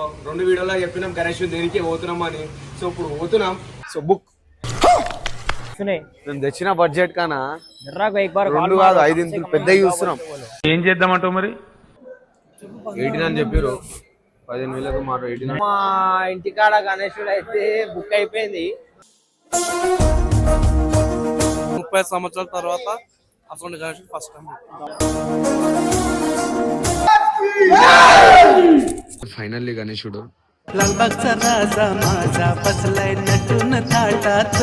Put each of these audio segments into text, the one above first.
రెండు వీడియోలో చెప్పినాం గణేష్ దేనికి పోతున్నాం అని. సో ఇప్పుడు పోతున్నాం. సో బుక్ మేము తెచ్చిన బడ్జెట్ కానా 2 కాదు 5 ఇంచులు పెద్ద చూస్తున్నాం. ఏం చేద్దామంటావు మరి? 18 అని చెప్పారు. 15,000కు మాట 18. మా ఇంటికాడ గణేశుడు అయితే బుక్ అయిపోయింది. 30 సంవత్సరాల తర్వాత అసలు గణేశుడు ఫస్ట్ టైం. ఫైనల్లీ గణేశుడు लालबागचा राजा माझा बसलाय नटून थाटात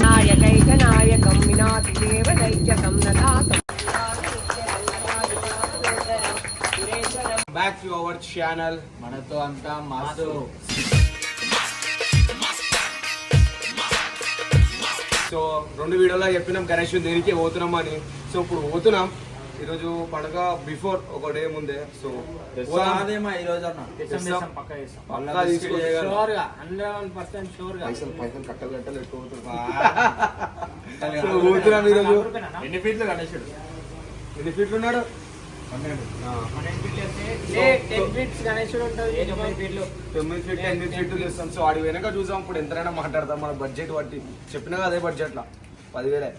नायकैक नायकं विनाति देवदैत्यकं नदातं బ్యాక్ టు అవర్ ఛానల్. మనతో అంతా మాసు. సో రెండు వీడియోలో చెప్పినాం గణేష్ దేనికి పోతున్నాం అని. సో ఇప్పుడు పోతున్నాం. ఈరోజు పండుగ బిఫోర్ ఒక డే ముందే. సో కట్టలు కట్టలు ఎక్కువ పోతున్నాం ఈరోజు. ఎన్ని ఫీట్లు గణేశుడు? ఎన్ని ఫీట్లు ఉన్నాడు? 10 ఫీట్స్ గణేశుడు ఉంటుంది. 9 ఫీట్లు 8 ఫీట్లు చేస్తాం. సో వాడి వెనక చూసాం. ఇప్పుడు ఎంతైనా మాట్లాడతాం మన బడ్జెట్ బట్టి. చెప్పినా అదే బడ్జెట్ లా 10,000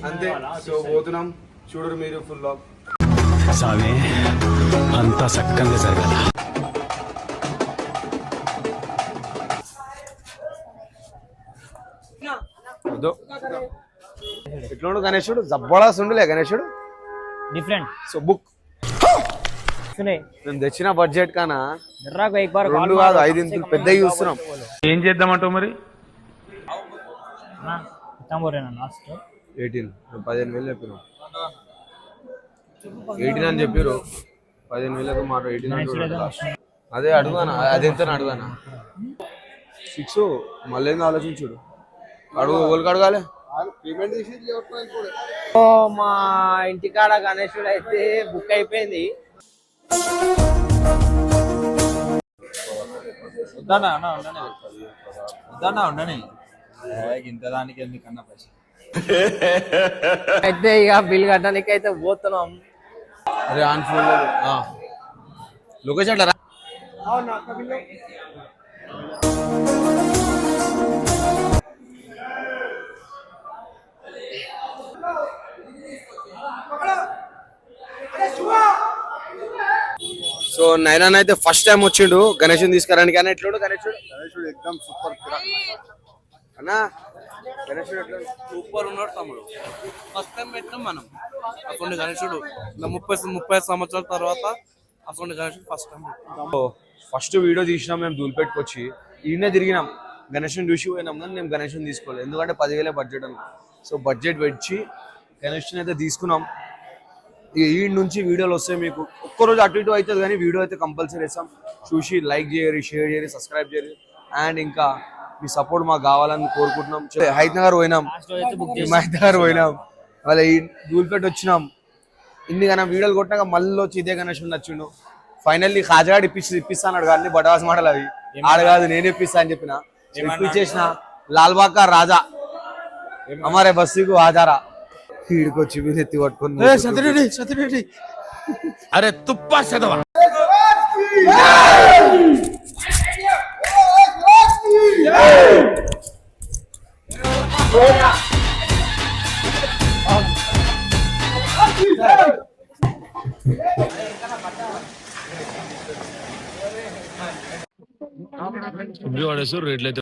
అంతే. సో పోతున్నాం. చూడరు మీరు ఫుల్ లాగ్. సామే అంతా సక్కంగా జరగాల. ఎట్లా గణేశుడు జబ్బడాస్ ఉండులే గణేశుడు డిఫరెంట్. సో బుక్ మేము తెచ్చిన బడ్జెట్ కానా 2 కాదు 5 ఇంచులు పెద్ద చూస్తున్నాం. ఏం చేద్దామంటావు మరి? 18 15,000 చెప్పినాం. 18 అని చెప్పారు. 15,000కు మాట 18 అదే అడుగునా. అది ఎంత అడుగునా 6 మళ్ళీ ఆలోచించుడు. అడుగు ఓళ్ళకి అడగాలి. మా ఇంటికాడ గణేశుడు అయితే బుక్ అయిపోయింది. ఇంత దానికి ఎందుకన్నా పైసా అయితే ఇక బిల్ కట్టడానికి అయితే పోతున్నాం. అరే ఆన్ ఫోన్ లొకేషన్ రా. సో నైనా అయితే ఫస్ట్ టైం వచ్చిండు గణేషుని తీసుకురానికి. అని ఎట్లుండు గణేశుడు? గణేశుడు ఎక్దమ్ సూపర్ అన్నా. గణేశుడు ఎట్లా సూపర్ ఉన్నాడు తమ్ముడు. ఫస్ట్ టైం పెట్టినాం మనం అసలు గణేశుడు. 30 సంవత్సరాల తర్వాత అసలు గణేశుడు ఫస్ట్ టైం. ఫస్ట్ వీడియో తీసినాం మేము ధూల్పేట్కి వచ్చి. ఈయనే తిరిగినాం. గణేషుని చూసి పోయినాం కానీ మేము గణేషుని తీసుకోలేదు. ఎందుకంటే 10,000 బడ్జెట్ అని. సో బడ్జెట్ పెట్టి గణేషుని అయితే తీసుకున్నాం. ఈ నుంచి వీడియోలు వస్తాయి మీకు. ఒక్కరోజు అటు ఇటు అవుతుంది కానీ వీడియో అయితే కంపల్సరీ వేస్తాం. చూసి లైక్ చేయరు, షేర్ చేయరు, సబ్స్క్రైబ్ చేయరు. అండ్ ఇంకా మీ సపోర్ట్ మాకు కావాలని కోరుకుంటున్నాం. హైదరాబాద్ పోయినాం, వాళ్ళ ఈ ధూల్పేట వచ్చినాం. ఇన్ని కానీ వీడియోలు కొట్టినాక మళ్ళీ వచ్చి ఇదే గణేషుడు నచ్చిండు. ఫైనల్లీ ఖాజాగాడు ఇప్పిస్తాడు కానీ బటవాస్ మాటలు అవి ఆడ కాదు నేను ఇప్పిస్తా అని చెప్పిన. ఇప్పించేసిన లాల్బాగ్ కా రాజా అమారే బస్సుకు ఆధారా వీడికొచ్చి మీరు ఎత్తి పట్టుకుని. అరే తుప్పా చదవా. రేట్లయితే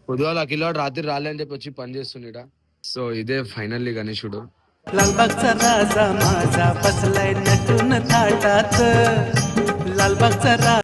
పొద్దుగాల అఖిలాడు రాత్రి రాలే అని చెప్పి వచ్చి పని చేస్తుండేట. సో ఇదే ఫైనల్లీ గణేశుడు. लालबागचा राजा माझा बसलाय नटून थाटात लालबागचा राजा.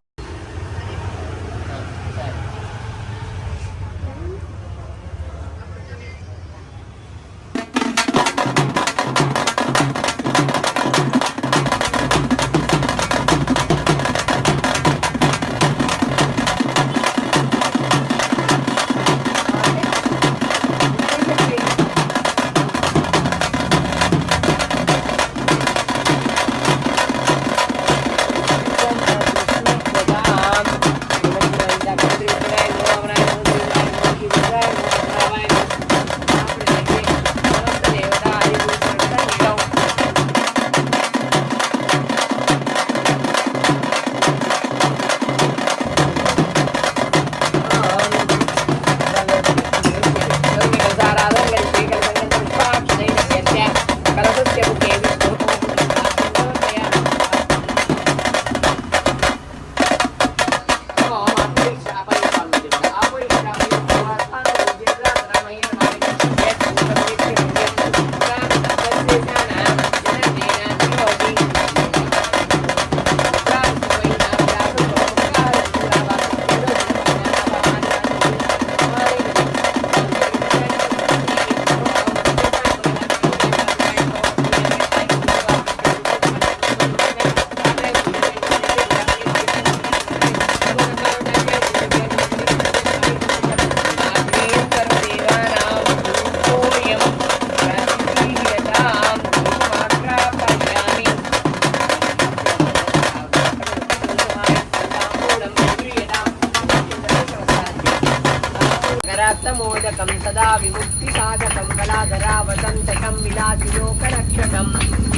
సమస్తమోదకం సదా విముక్తి సాధకం కళాధరావసంతకం విలాసి లోకరక్షకం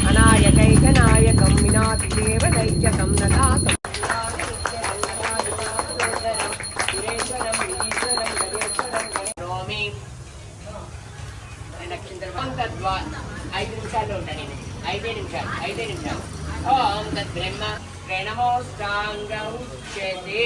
అనాయకైకనాయకం వినాతి దేవ దైత్యకం నదాసం ఐదు నిమిషాలు ఉంటాను 5 నిమిషాలు ఓం తద్ బ్రహ్మ ప్రణమోష్టాంగ ఉచ్యతే